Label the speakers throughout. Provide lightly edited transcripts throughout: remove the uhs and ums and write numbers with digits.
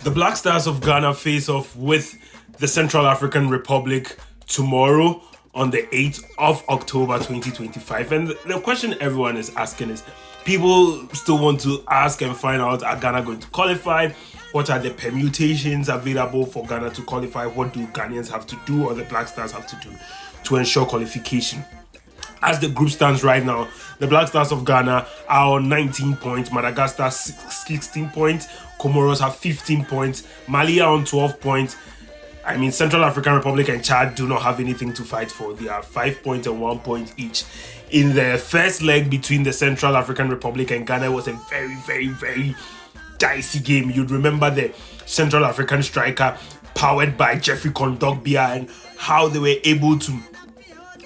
Speaker 1: The Black Stars of Ghana face off with the Central African Republic tomorrow on the 8th of October 2025. And the question everyone is asking is, people still want to ask and find out, are Ghana going to qualify? What are the permutations available for Ghana to qualify? What do Ghanaians have to do, or the Black Stars have to do to ensure qualification? As the group stands right now, the Black Stars of Ghana are on 19 points, Madagascar 16 points, Comoros have 15 points, Mali are on 12 points. I mean, Central African Republic and Chad do not have anything to fight for. They are 5 points and 1 point each. In the first leg between the Central African Republic and Ghana, it was a very, very, very dicey game. You'd remember the Central African striker powered by Jeffrey Kondogbia and how they were able to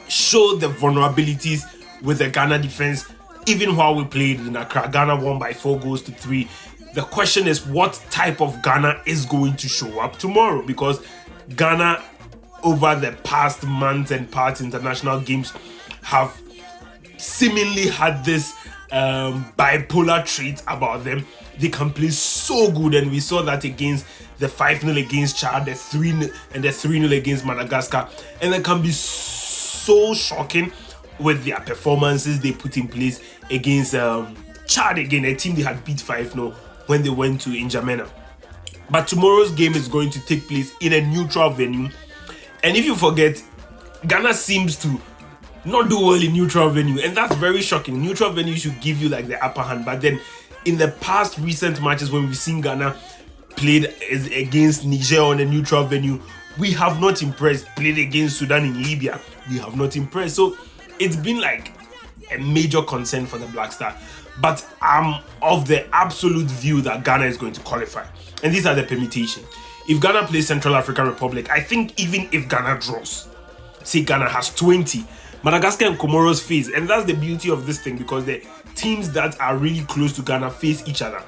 Speaker 1: show the vulnerabilities with the Ghana defense. Even while we played in Accra, Ghana won by 4-3. The question is, what type of Ghana is going to show up tomorrow? Because Ghana, over the past months and past international games, have seemingly had this bipolar trait about them. They can play so good, and we saw that against the 5-0 against Chad, the 3-0 and the 3-0 against Madagascar, and they can be so shocking with their performances they put in place against Chad, again, a team they had beat 5-0 when they went to N'Djamena. But tomorrow's game is going to take place in a neutral venue, and if you forget, Ghana seems to not do well in neutral venue, and that's very shocking. Neutral venue should give you like the upper hand, but then in the past recent matches when we've seen Ghana played against Niger on a neutral venue, we have not impressed. Played against Sudan in Libya, we have not impressed. So it's been like a major concern for the Black Star. But I'm of the absolute view that Ghana is going to qualify. And these are the permutations. If Ghana plays Central African Republic, I think even if Ghana draws, say Ghana has 20, Madagascar and Comoros face, and that's the beauty of this thing, because the teams that are really close to Ghana face each other.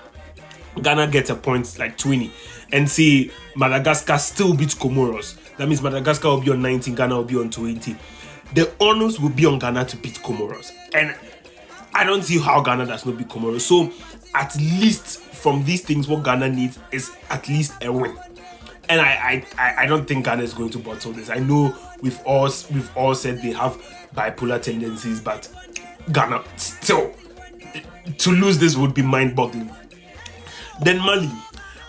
Speaker 1: Ghana gets a point like 20, and say Madagascar still beats Comoros. That means Madagascar will be on 19, Ghana will be on 20. The onus will be on Ghana to beat Comoros, and I don't see how Ghana does not beat Comoros. So at least from these things, what Ghana needs is at least a win. And I don't think Ghana is going to bottle this. I know we've all said they have bipolar tendencies, but Ghana still, to lose this would be mind-boggling. Then Mali.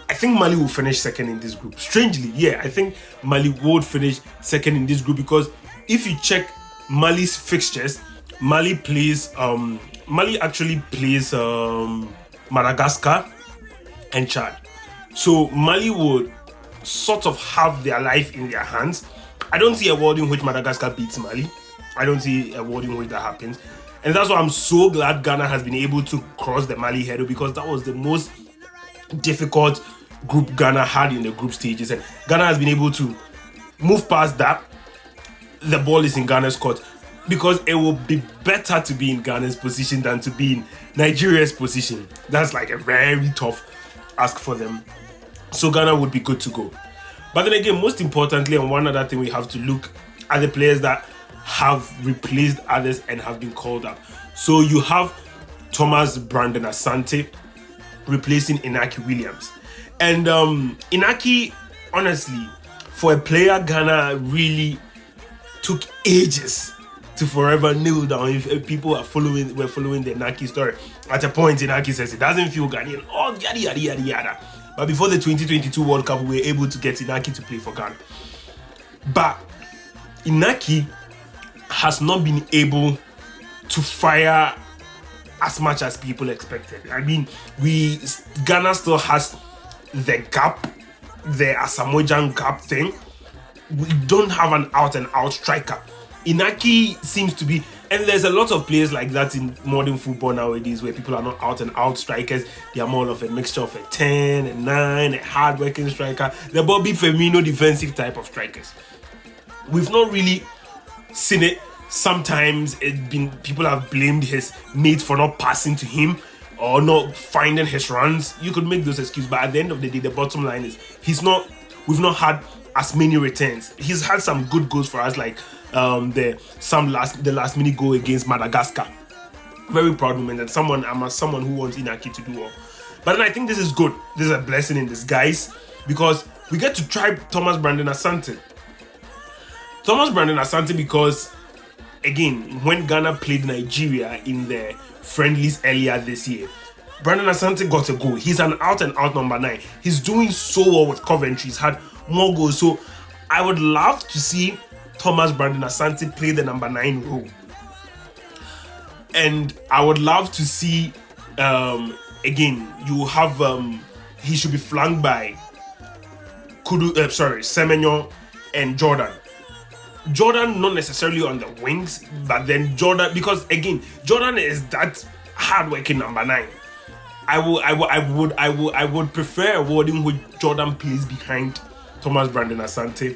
Speaker 1: I think Mali will finish second in this group. Strangely, yeah, I think Mali would finish second in this group, because if you check Mali's fixtures, Mali actually plays Madagascar and Chad. So Mali would sort of have their life in their hands. I don't see a world in which Madagascar beats Mali. I don't see a world in which that happens. And that's why I'm so glad Ghana has been able to cross the Mali hurdle, because that was the most difficult group Ghana had in the group stages. And Ghana has been able to move past that. The ball is in Ghana's court, because it will be better to be in Ghana's position than to be in Nigeria's position. That's like a very tough ask for them. So Ghana would be good to go. But then again, most importantly, and one other thing, we have to look at the players that have replaced others and have been called up. So you have Thomas Brandon Asante replacing Inaki Williams. And Inaki, honestly, for a player Ghana really took ages to forever kneel down. If people were following the Inaki story, at a point Inaki says it doesn't feel Ghanaian, oh yada yada yada yada. But before the 2022 World Cup, we were able to get Inaki to play for Ghana. But Inaki has not been able to fire as much as people expected. I mean, Ghana still has the gap, the Asamoah gap thing. We don't have an out-and-out striker. Inaki seems to be, and there's a lot of players like that in modern football nowadays, where people are not out-and-out strikers. They are more of a mixture of a 10, a 9, a hard-working striker, the Bobby Firmino defensive type of strikers. We've not really seen it. Sometimes people have blamed his mates for not passing to him or not finding his runs. You could make those excuses, but at the end of the day, the bottom line is we've not had as many returns. He's had some good goals for us, like the last minute goal against Madagascar. Very proud moment, and I'm someone who wants Inaki to do well. But then I think this is good. This is a blessing in disguise because we get to try Thomas Brandon Asante. Because, again, when Ghana played Nigeria in the friendlies earlier this year, Brandon Asante got a goal. He's an out-and-out number 9. He's doing so well with Coventry. He's had more goals. So I would love to see Thomas Brandon Asante play the number 9 role. And I would love to see, again, you have, he should be flanked by Semenyo and Jordan. Jordan not necessarily on the wings, but then Jordan, because again, Jordan is that hard-working number 9. I would prefer a world in which Jordan plays behind Thomas Brandon Asante,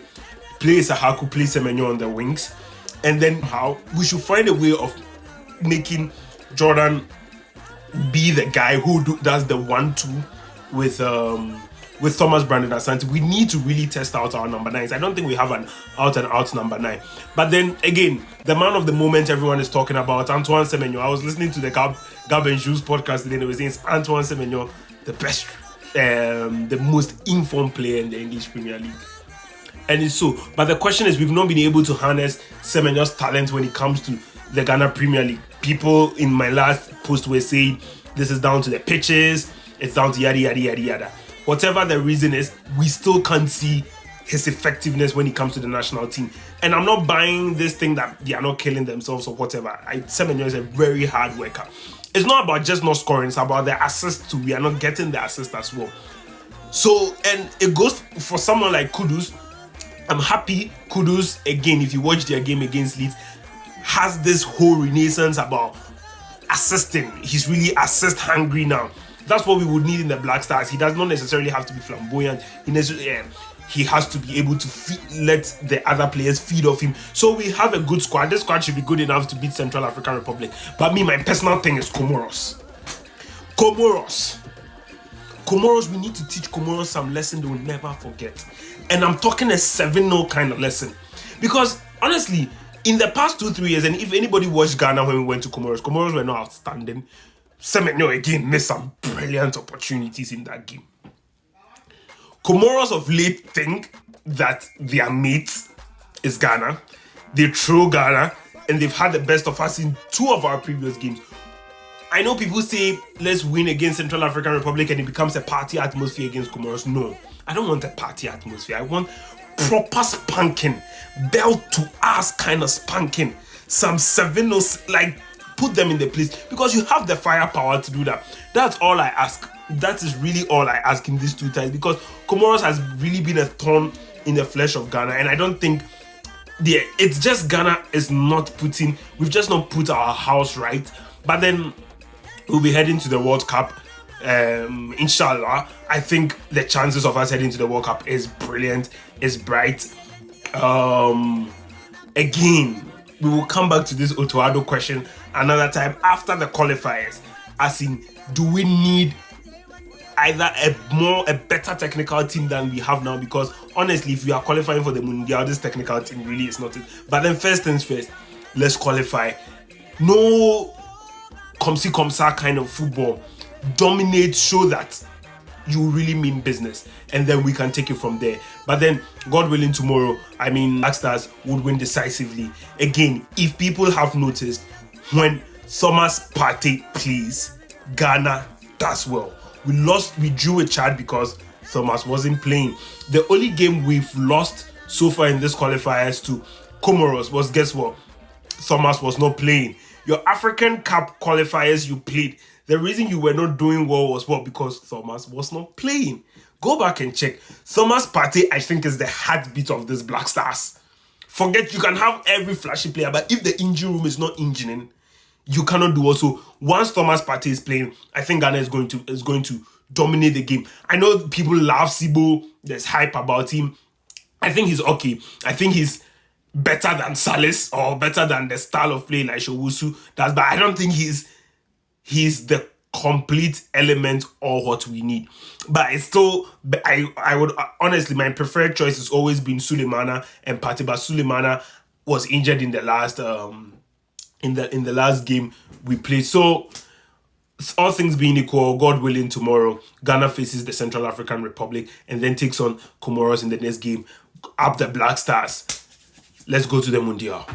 Speaker 1: plays Sahaku, plays Semenyo on the wings, and then how we should find a way of making Jordan be the guy who does the 1-2 with Thomas Brandon Asante. We need to really test out our number 9s. I don't think we have an out-and-out number 9. But then, again, the man of the moment everyone is talking about, Antoine Semenyo. I was listening to the Gab and Jules podcast today, and they were saying Antoine Semenyo, the best, the most informed player in the English Premier League. And it's so. But the question is, we've not been able to harness Semenyo's talent when it comes to the Ghana Premier League. People in my last post were saying, this is down to the pitches, it's down to yada, yada, yada, yada. Whatever the reason is, we still can't see his effectiveness when it comes to the national team. And I'm not buying this thing that they are not killing themselves or whatever. Semenyo is a very hard worker. It's not about just not scoring, it's about the assists too. We are not getting the assist as well. So, and it goes for someone like Kudus. I'm happy Kudus, again, if you watch their game against Leeds, has this whole renaissance about assisting. He's really assist hungry now. That's what we would need in the Black Stars. He does not necessarily have to be flamboyant. He has to be able to let the other players feed off him. So we have a good squad. This squad should be good enough to beat Central African Republic. But my personal thing is Comoros. Comoros, we need to teach Comoros some lesson they will never forget. And I'm talking a 7-0 kind of lesson. Because, honestly, in the past 2-3 years, and if anybody watched Ghana when we went to Comoros were not outstanding. Semenyo again missed some brilliant opportunities in that game. Comoros of late think that their mate is Ghana. They throw Ghana, and they've had the best of us in 2 of our previous games. I know people say, let's win against Central African Republic and it becomes a party atmosphere against Comoros. No, I don't want a party atmosphere. I want proper spanking, belt to ass kind of spanking. Some 7-0, like, put them in the place, because you have the firepower to do that. That's all I ask. That is really all I ask in these 2 ties, because Comoros has really been a thorn in the flesh of Ghana, and I don't think it's just Ghana is not putting, we've just not put our house right. But then we'll be heading to the World Cup, inshallah. I think the chances of us heading to the World Cup is brilliant, is bright. Again, we will come back to this Otoado question another time after the qualifiers. As in, do we need either a better technical team than we have now? Because honestly, if we are qualifying for the Mundial, this technical team really is not it. But then first things first, let's qualify. No come-see come-sa kind of football. Dominate, show that you really mean business, and then we can take it from there. But then, God willing, tomorrow, Black Stars would win decisively. Again, if people have noticed, when Thomas Partey plays, Ghana does well. We drew with Chad because Thomas wasn't playing. The only game we've lost so far in this qualifiers to Comoros was, guess what? Thomas was not playing. Your African Cup qualifiers you played, the reason you were not doing well was what? Because Thomas was not playing. Go back and check. Thomas Partey, I think, is the heartbeat of this Black Stars. Forget, you can have every flashy player, but if the engine room is not engineering, you cannot do also. Once Thomas Partey is playing, I think Ghana is going to dominate the game. I know people love Sibo. There's hype about him. I think he's okay. I think he's better than Salis or better than the style of play like Showusu does, but I don't think he's the complete element or what we need. But it's still, I would honestly, my preferred choice has always been Sulemana and Partey, but Sulemana was injured in the last in the last game we played. So all things being equal, God willing, tomorrow Ghana faces the Central African Republic and then takes on Comoros in the next game. Up the Black Stars. Let's go to the Mundial.